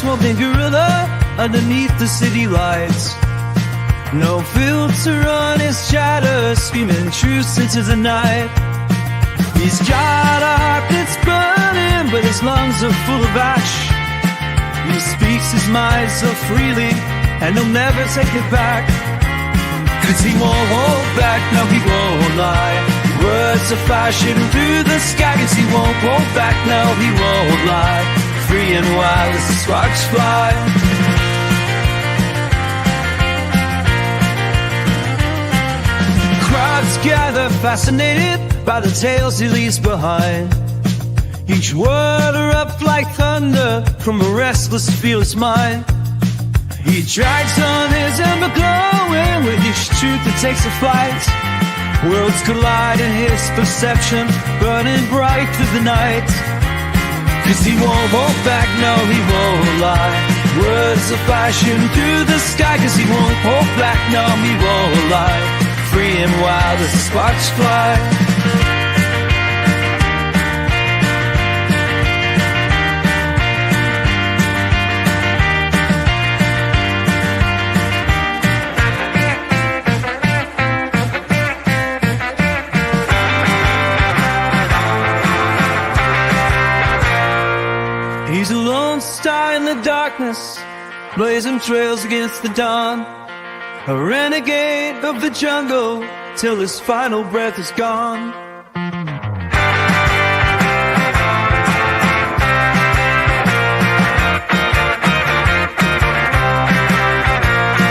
smoking gorilla underneath the city lights. No filter on his chatter, screaming truths into the night. He's got a heart that's burning, but his lungs are full of ash. He speaks his mind so freely, and he'll never take it back. 'Cause he won't hold back, no he won't lie. Words are flashing through the sky. 'Cause he won't hold back, no he won't lie. Free and wild as the sparks fly. Crowds gather fascinated by the tales he leaves behind. Each word erupt like thunder from a restless, fearless mind. He drags on his ember glowing with each truth that takes a flight. Worlds collide in his perception, burning bright through the night. 'Cause he won't hold back, no he won't lie. Words are flashing through the sky. 'Cause he won't hold back, no he won't lie. Free and wild as the sparks fly. He's a lone star in the darkness, blazing trails against the dawn. A renegade of the jungle till his final breath is gone.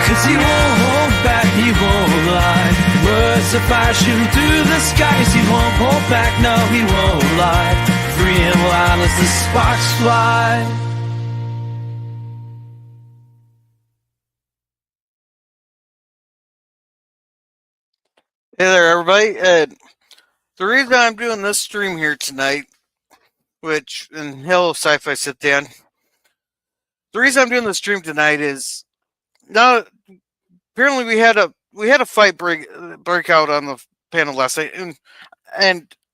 'Cause he won't hold back, he won't lie. Words are flashing through the skies. He won't hold back, no he won't lie. Free and wild as the sparks fly. Hey there, everybody. The reason I'm doing this stream here tonight, and hello, Sci-Fi Sit Down. The reason I'm doing this stream tonight is now apparently we had a fight break out on the panel last night, and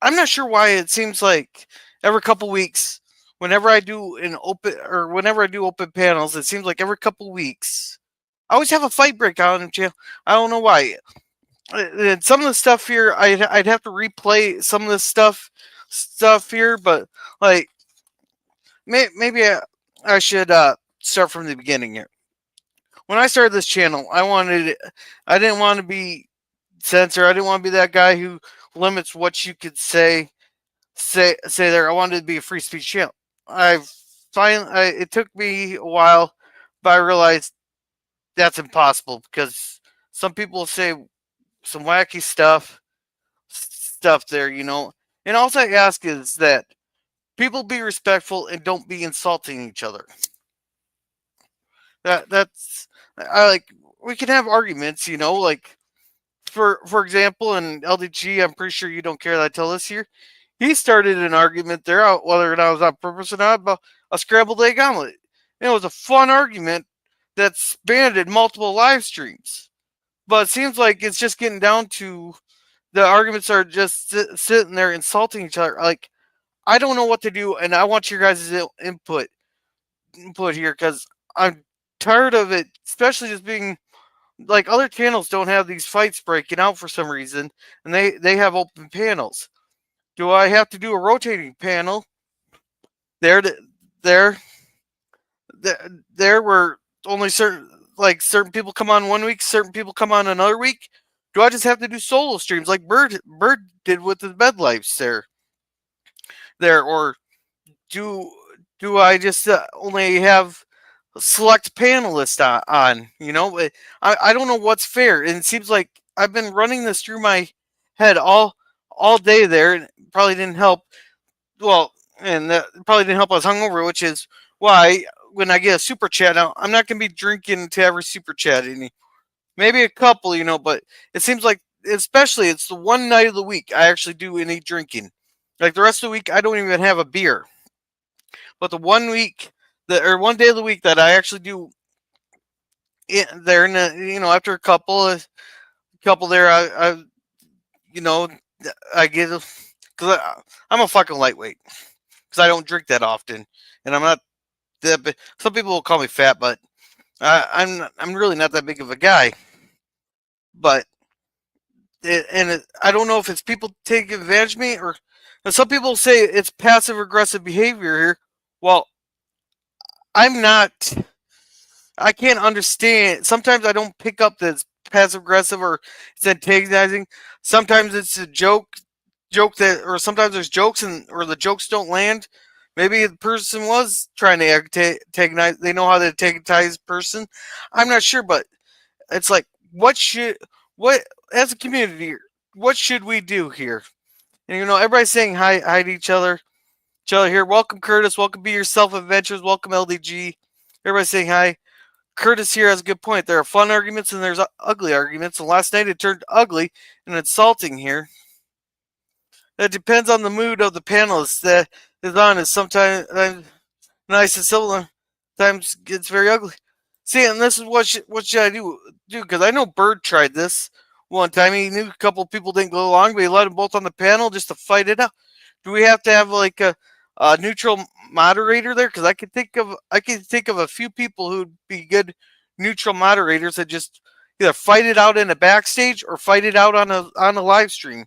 I'm not sure why it seems like every couple weeks, whenever I do open panels, it seems like every couple weeks I always have a fight break out on the channel. I don't know why. And some of the stuff here, I'd have to replay some of this stuff here, but like maybe I should start from the beginning here. When I started this channel, I didn't want to be censored. I didn't want to be that guy who limits what you could say there. I wanted to be a free speech channel. It took me a while, but I realized that's impossible because some people say some wacky stuff there, you know. And all I ask is that people be respectful and don't be insulting each other. We can have arguments, you know, like for example, in LDG, I'm pretty sure you don't care that I tell this here. He started an argument there, whether or not it was on purpose or not, about a scrambled egg omelet. And it was a fun argument that spanned multiple live streams. But it seems like it's just getting down to the arguments are just sitting there insulting each other. Like, I don't know what to do, and I want your guys' input here because I'm tired of it, especially just being like other channels don't have these fights breaking out for some reason, and they have open panels. Do I have to do a rotating panel? There where only certain people come on one week, certain people come on another week? Do I just have to do solo streams like Bird did with the bed lives there? Or do I just only have select panelists on? You know, I don't know what's fair, and it seems like I've been running this through my head all day there, and it probably didn't help. Well, and that probably didn't help I was hungover, which is why when I get a super chat out, I'm not going to be drinking to every super chat. Maybe a couple, you know, but it seems like, especially, it's the one night of the week I actually do any drinking. Like the rest of the week, I don't even have a beer. But the one day of the week that I actually do there, after a couple there, I get, because I'm a fucking lightweight because I don't drink that often, and I'm not some people will call me fat, but I'm really not that big of a guy. But I don't know if it's people taking advantage of me or and some people say it's passive aggressive behavior here. Well, I'm not. I can't understand. Sometimes I don't pick up that it's passive aggressive or it's antagonizing. Sometimes it's a joke that, or sometimes there's jokes and or the jokes don't land. Maybe the person was trying to antagonize. They know how to antagonize person. I'm not sure, but it's like what as a community, what should we do here? And everybody's saying hi to each other here. Welcome Curtis. Welcome Be Yourself Adventures. Welcome LDG. Everybody's saying hi. Curtis here has a good point. There are fun arguments and there's ugly arguments. And last night it turned ugly and insulting here. It depends on the mood of the panelist that is on. Is sometimes nice and civil, sometimes gets very ugly. See, and this is what should I do? Because I know Bird tried this one time. He knew a couple of people didn't go along, but he let them both on the panel just to fight it out. Do we have to have like a neutral moderator there? Because I can think of a few people who'd be good neutral moderators that just either fight it out in a backstage or fight it out on a live stream.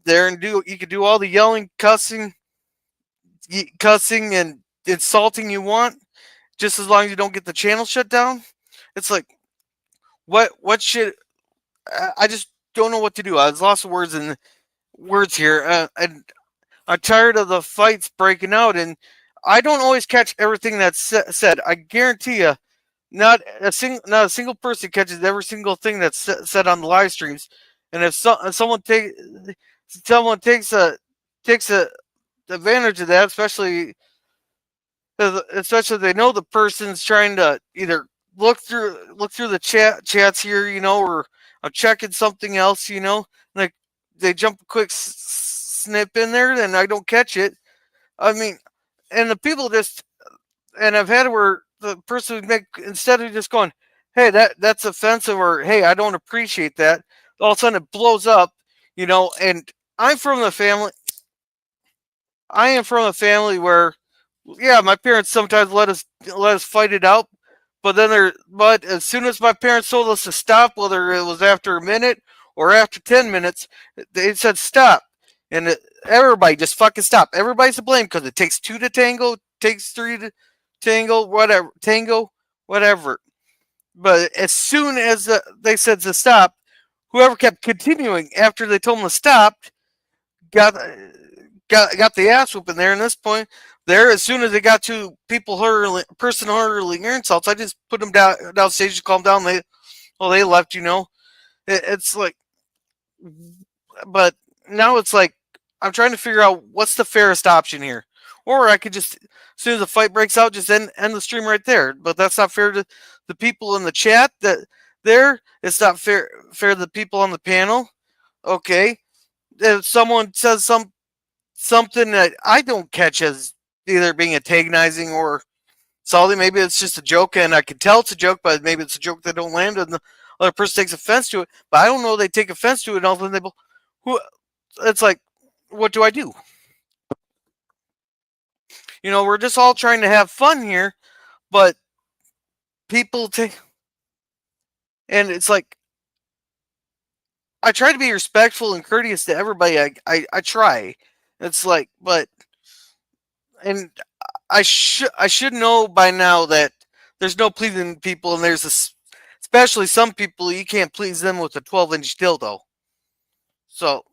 There and you could do all the yelling, cussing, and insulting you want, just as long as you don't get the channel shut down. It's like, what should I just don't know what to do. I was lost of words here, and I'm tired of the fights breaking out, and I don't always catch everything that's said. I guarantee you, not a single person catches every single thing that's said on the live streams. And if someone takes advantage of that, especially they know the person's trying to either look through the chats here, or I'm checking something else, like they jump a quick snip in there, and I don't catch it. I mean, and the people and I've had where the person would make, instead of just going, hey, that's offensive, or hey, I don't appreciate that, all of a sudden it blows up, and I am from a family where, yeah, my parents sometimes let us fight it out, but as soon as my parents told us to stop, whether it was after a minute or after 10 minutes, they said stop, and everybody just fucking stop. Everybody's to blame because it takes two to tango, takes three to tango, whatever. But as soon as they said to stop, whoever kept continuing after they told them to stop got the ass whooping there. And this point, there, as soon as they got to person hurling insults, I just put them down stage to calm down. They left. It's like, but now it's like I'm trying to figure out what's the fairest option here. Or I could just, as soon as the fight breaks out, just end the stream right there. But that's not fair to the people in the chat. It's not fair to the people on the panel. Okay, if someone says something that I don't catch as either being antagonizing or salty, maybe it's just a joke, and I can tell it's a joke, but maybe it's a joke that don't land, and the other person takes offense to it. But I don't know they take offense to it, and all of a sudden it's like, what do I do? We're just all trying to have fun here, but people take, and it's like, I try to be respectful and courteous to everybody. I try. It's like, but, and I should know by now that there's no pleasing people, and especially some people, you can't please them with a 12-inch dildo. So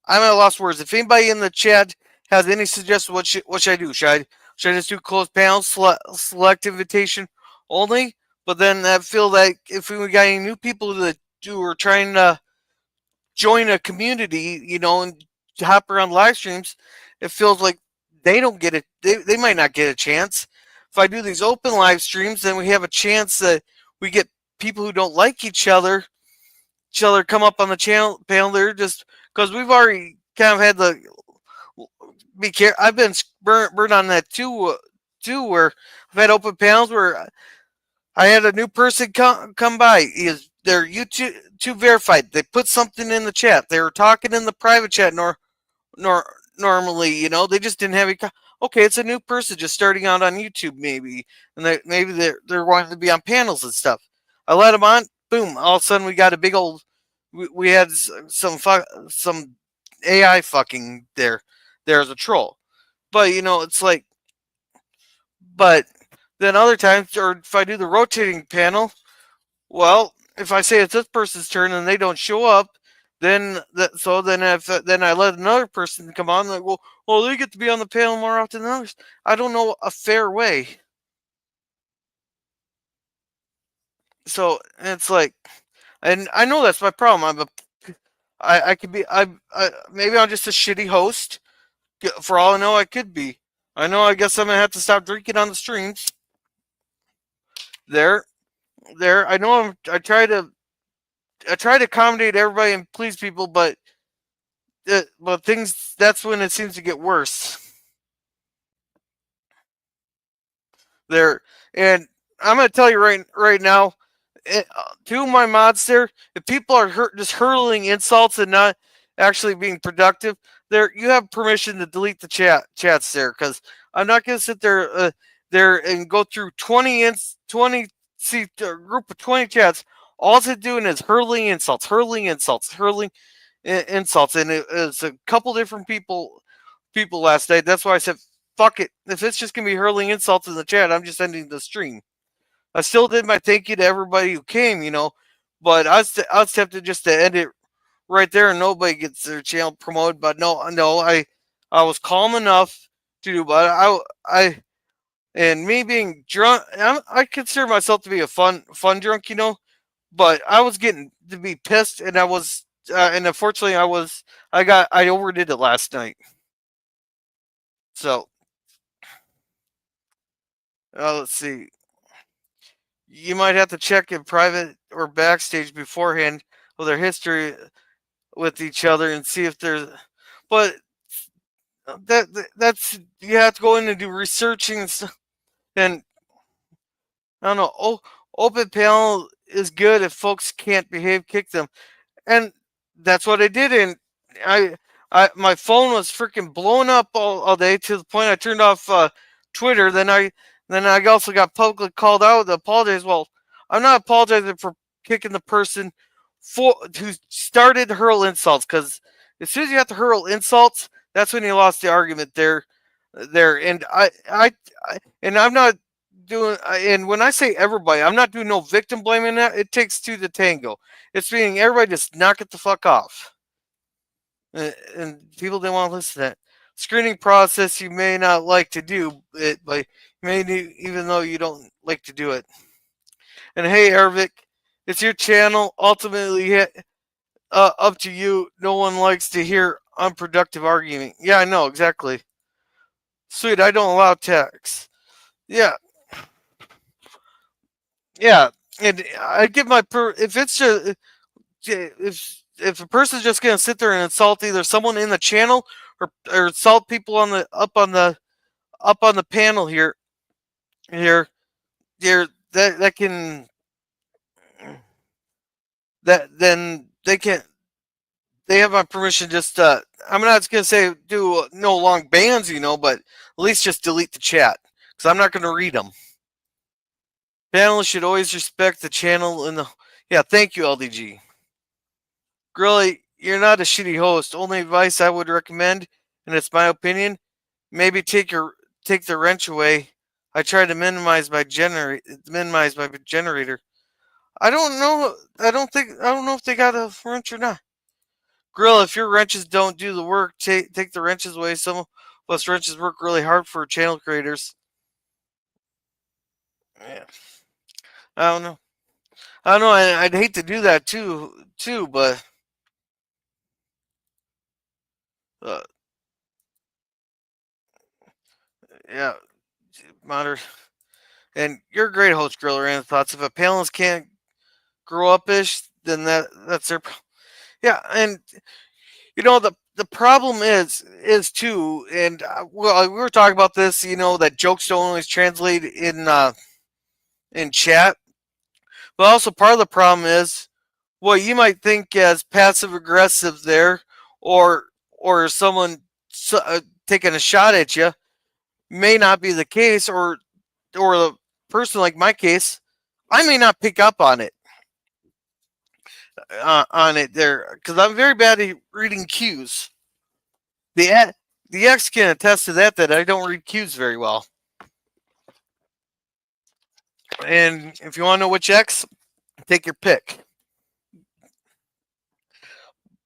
I'm at a lost words. If anybody in the chat has any suggestions, what should I do? Should I just do closed panels, select invitation only? But then I feel like if we got any new people that are trying to join a community, and hop around live streams, it feels like they don't get it. They might not get a chance. If I do these open live streams, then we have a chance that we get people who don't like each other come up on the panel there, just because we've already kind of had the be careful. I've been burned on that too, where I've had open panels where I had a new person come by. They're YouTube verified. They put something in the chat. They were talking in the private chat normally, they just didn't have any. Okay, it's a new person just starting out on YouTube, maybe, and maybe they're wanting to be on panels and stuff. I let them on, boom! All of a sudden, we got a big old. We had some AI fucking there. There's a troll, but it's like, but then other times, or if I do the rotating panel, well, if I say it's this person's turn and they don't show up, then then I let another person come on, like, well, they get to be on the panel more often than others. I don't know a fair way. So it's like, and I know that's my problem. I could be, maybe I'm just a shitty host. For all I know, I could be. I know. I guess I'm gonna have to stop drinking on the streams. There, there. I know. I try to accommodate everybody and please people, but things. That's when it seems to get worse. There, and I'm gonna tell you right now. Two of my mods there, if people are just hurling insults and not actually being productive, there you have permission to delete the chats there, because I'm not gonna sit there and go through 20 see a group of 20 chats. All it's doing is hurling insults, hurling insults, and it's a couple different people last night. That's why I said fuck it. If it's just gonna be hurling insults in the chat, I'm just ending the stream. I still did my thank you to everybody who came, but I was tempted just to end it right there and nobody gets their channel promoted. But no, I was calm enough to do. But and me being drunk, I consider myself to be a fun drunk, But I was getting to be pissed, and and unfortunately, I overdid it last night. So, let's see. You might have to check in private or backstage beforehand with their history with each other and see if there's. But that's you have to go in and do researching and stuff. And I don't know. Open panel is good if folks can't behave, kick them, and that's what I did. And my phone was freaking blowing up all day to the point I turned off Twitter. Then I also got publicly called out to apologize. Well, I'm not apologizing for kicking the person who started to hurl insults, because as soon as you have to hurl insults, that's when you lost the argument there. And and I'm not doing. And when I say everybody, I'm not doing no victim blaming. That it takes two to tango. It's meaning everybody just knock it the fuck off. And people didn't want to listen to that. Screening process you may not like to do it, but even though you don't like to do it. And hey, Ervik, it's your channel. Ultimately, up to you. No one likes to hear unproductive arguing. Yeah, I know exactly. Sweet, I don't allow text. Yeah, yeah, and I give my if it's just if a person's just gonna sit there and insult either someone in the channel or insult people on the up on the panel here that can then they have my permission. Just I'm not gonna say do no long bans, but at least just delete the chat, because I'm not gonna read them. Panelists should always respect the channel and the. Yeah, thank you, LDG. Grilly, you're not a shitty host. Only advice I would recommend, and it's my opinion, maybe take the wrench away. I try to minimize my generator. I don't know. I don't know if they got a wrench or not. Grill, if your wrenches don't do the work, take the wrenches away. Some of us wrenches work really hard for channel creators. Yeah. I don't know. I'd hate to do that too, but yeah, modern. And you're a great host, Griller. And thoughts. If a panelist can't grow up-ish, then that's their. Yeah, and the problem is too, and well, we were talking about this. That jokes don't always translate in chat. But also part of the problem is what you might think as passive aggressive there, or someone taking a shot at you. may not be the case, or the person like my case, I may not pick up on it there, because I'm very bad at reading cues. The the X can attest to that I don't read cues very well. And if you want to know which X, take your pick.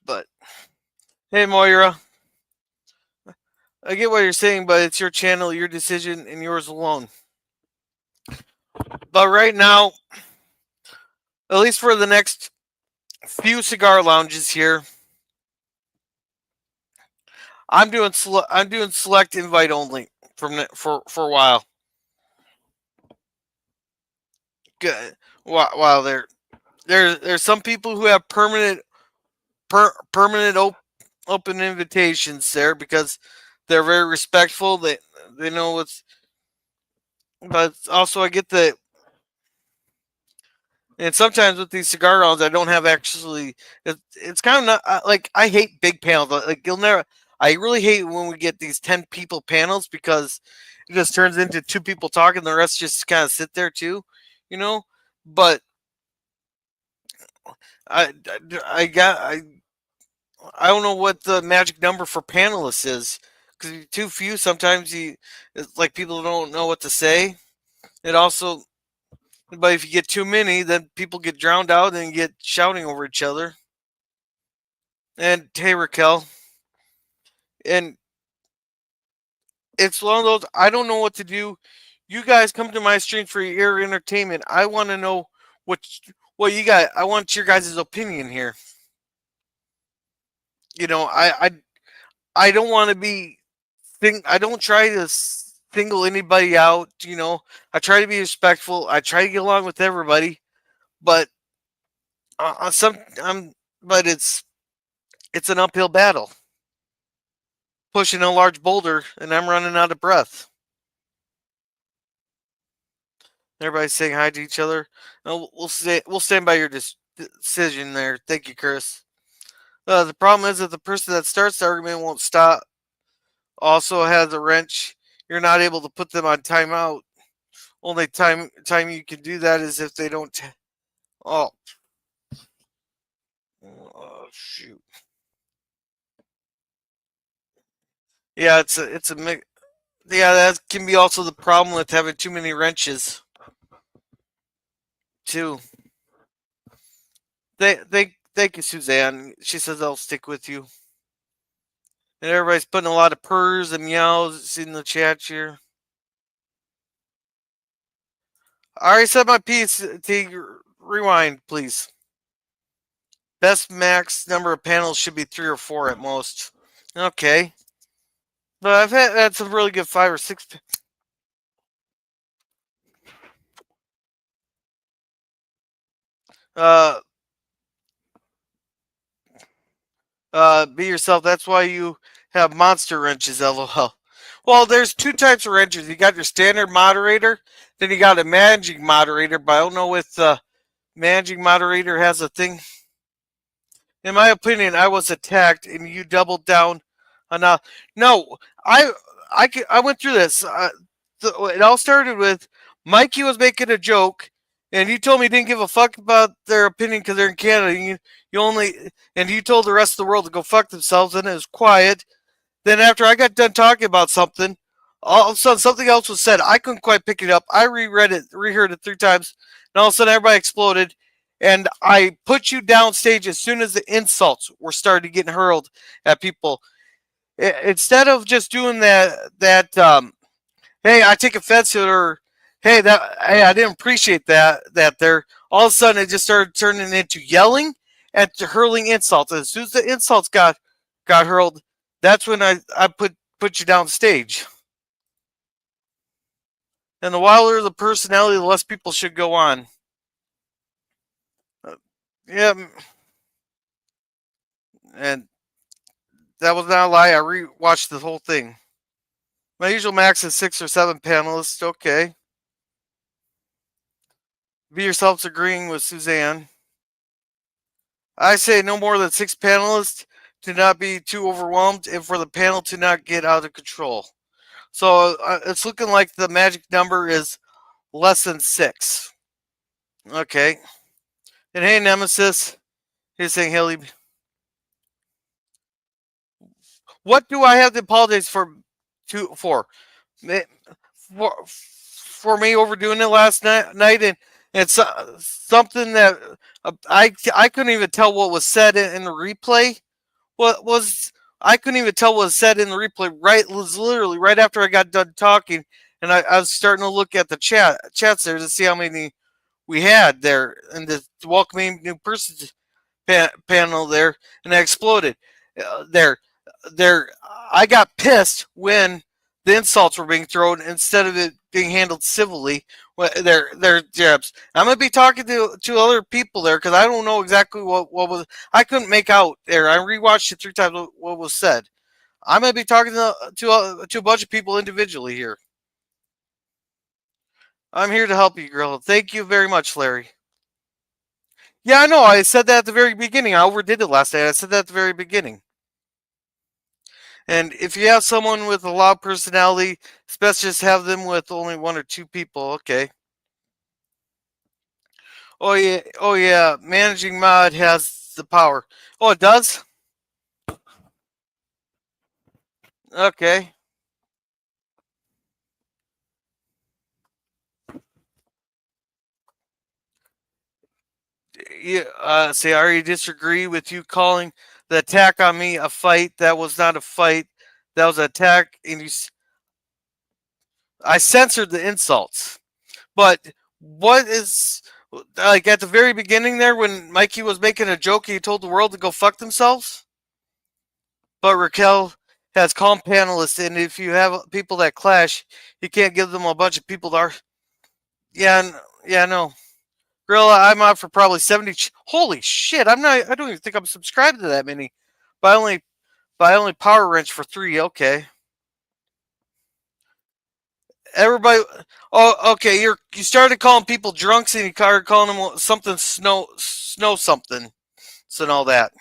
But hey, Moira, I get what you're saying, but it's your channel, your decision, and yours alone. But right now, at least for the next few cigar lounges here, I'm doing select invite only for a while. Good. While there's some people who have permanent open invitations there because they're very respectful. They know what's. But also, I get the. And sometimes with these cigar rounds, I don't have actually. It's kind of not like I hate big panels. Like you'll never. I really hate when we get these 10 people panels because it just turns into 2 people talking. The rest just kind of sit there too, you know. But I don't know what the magic number for panelists is because too few. Sometimes it's like people don't know what to say. It also, but if you get too many, then people get drowned out and get shouting over each other. And hey, Raquel, and it's one of those. I don't know what to do. You guys come to my stream for your entertainment. I want to know what you got. I want your guys' opinion here. You know, I don't want to be I don't try to single anybody out. You know, I try to be respectful. I try to get along with everybody, but but it's an uphill battle. Pushing a large boulder, and I'm running out of breath. Everybody's saying hi to each other. No, we'll stand by your decision there. Thank you, Chris. The problem is that the person that starts the argument won't stop. Also has a wrench. You're not able to put them on timeout. Only time you can do that is if they don't. Oh shoot. Yeah, it's a mix. Yeah, that can be also the problem with having too many wrenches. Too. Thank you, Suzanne. She says I'll stick with you. And everybody's putting a lot of purrs and meows in the chat here. I already said my piece. Rewind, please. Best max number of panels should be 3 or 4 at most. Okay. But I've had some really good 5 or 6. Be yourself. That's why you have monster wrenches, lol. Well, there's 2 types of wrenches. You got your standard moderator, then you got a managing moderator, but I don't know if the managing moderator has a thing. In my opinion, I was attacked and you doubled down on no, I went through this. It all started with Mikey was making a joke, and you told me you didn't give a fuck about their opinion because they're in Canada. And you told the rest of the world to go fuck themselves, and it was quiet. Then after I got done talking about something, all of a sudden something else was said. I couldn't quite pick it up. I reheard it 3 times, and all of a sudden everybody exploded. And I put you downstage as soon as the insults were started getting hurled at people. Instead of just doing that hey, I take offense to it, or hey, I didn't appreciate that there. All of a sudden it just started turning into yelling and hurling insults. And as soon as the insults got hurled, that's when I put you downstage. And the wilder the personality, the less people should go on. Yeah. And that was not a lie. I rewatched the whole thing. My usual max is 6 or 7 panelists. Okay. Be yourselves agreeing with Suzanne. I say no more than 6 panelists to not be too overwhelmed and for the panel to not get out of control. So it's looking like the magic number is less than 6. Okay. And hey, Nemesis, he's saying Haley. What do I have to apologize for? For for me overdoing it last night, and it's something that I couldn't even tell what was said in the replay. What was I couldn't even tell what was said in the replay. Right, it was literally right after I got done talking, and I was starting to look at the chats there to see how many we had there, and the welcoming new person panel there, and I exploded. There, there. I got pissed when the insults were being thrown instead of it being handled civilly. Their jabs. I'm gonna be talking to other people there because I don't know exactly what was. I couldn't make out there. I rewatched it 3 times. What was said. I'm gonna be talking to a bunch of people individually here. I'm here to help you, girl. Thank you very much, Larry. Yeah, I know. I said that at the very beginning. I overdid it last night. I said that at the very beginning. And if you have someone with a loud personality, it's best just have them with only 1 or 2 people. Okay. Oh yeah. Oh yeah. Managing mod has the power. Oh, it does. Okay. Yeah. See, I already disagree with you calling the attack on me a fight. That was not a fight. That was an attack, and I censored the insults. But what is like at the very beginning there when Mikey was making a joke, he told the world to go fuck themselves? But Raquel has calm panelists, and if you have people that clash, you can't give them a bunch of people that are. Yeah, no. Gorilla, I'm out for probably 70. Holy shit! I'm not. I don't even think I'm subscribed to that many. But I only power wrench for 3. Okay. Everybody. Oh, okay. You started calling people drunks, and you started calling them something snow something, so and all that.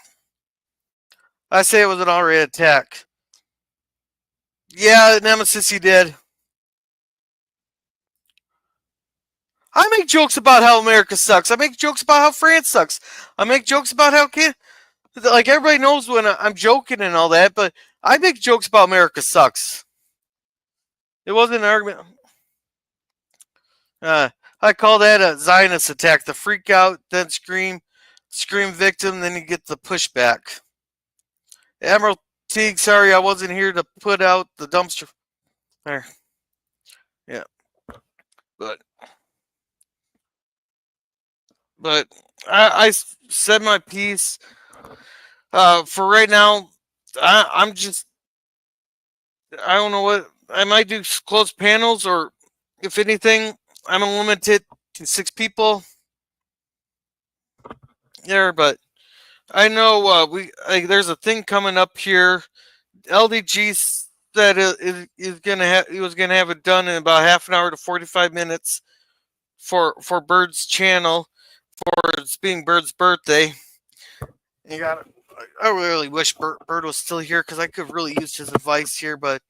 I say it was an already attack. Yeah, Nemesis, you did. I make jokes about how America sucks. I make jokes about how France sucks. I make jokes about how like everybody knows when I'm joking and all that, but I make jokes about America sucks. It wasn't an argument. I call that a Zionist attack. The freak out, then scream victim, then you get the pushback. Emerald Teague, sorry I wasn't here to put out the dumpster. There. Yeah. But I said my piece. For right now, I'm just I don't know what I might do closed panels, or if anything, I'm gonna limit it to 6 people there. But I know there's a thing coming up here. LDG said he was gonna have it done in about half an hour to 45 minutes for Bird's channel for it's being Bird's birthday. You got it. I really wish Bird was still here because I could really use his advice here, but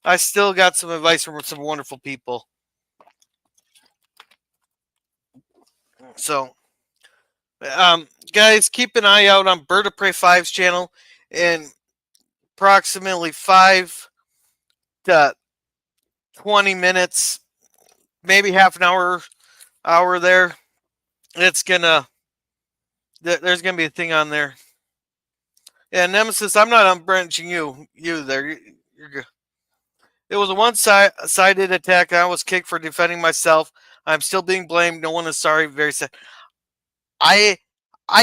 I still got some advice from some wonderful people. So, guys, keep an eye out on Bird of Prey 5's channel. In approximately 5 to 20 minutes, maybe half an hour there, there's gonna be a thing on there. Yeah, Nemesis, I'm not unbranching you there. You're good. It was a one-sided attack. I was kicked for defending myself. I'm still being blamed. No one is sorry. Very sad. I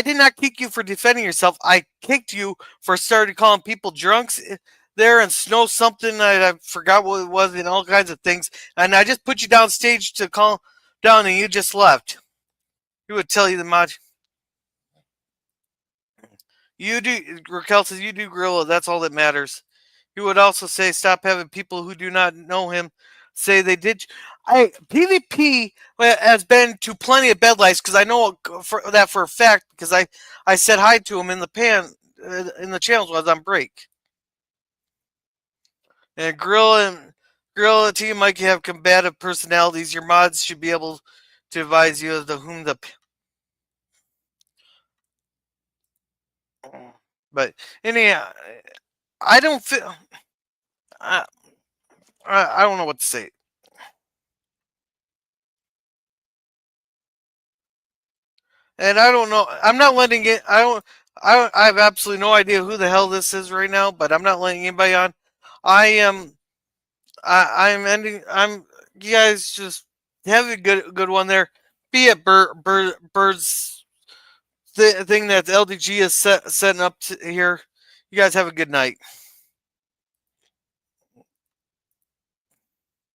did not kick you for defending yourself. I kicked you for starting calling people drunks there and snow something. I forgot what it was and all kinds of things. And I just put you down stage to calm down, and you just left. Who would tell you the mod? You do, Raquel says, you do Gorilla. That's all that matters. He would also say, stop having people who do not know him say they did. PvP has been to plenty of bed lights because I know for a fact because I said hi to him in the channels while I was on break. And Gorilla Gorilla team might have combative personalities. Your mods should be able to advise you as to whom the. But anyhow, I don't feel. I don't know what to say. And I don't know. I'm not letting it. I have absolutely no idea who the hell this is right now. But I'm not letting anybody on. I am. I'm ending. I'm. You guys just have a good one there. Be it birds. The thing that LDG is setting up to here. You guys have a good night.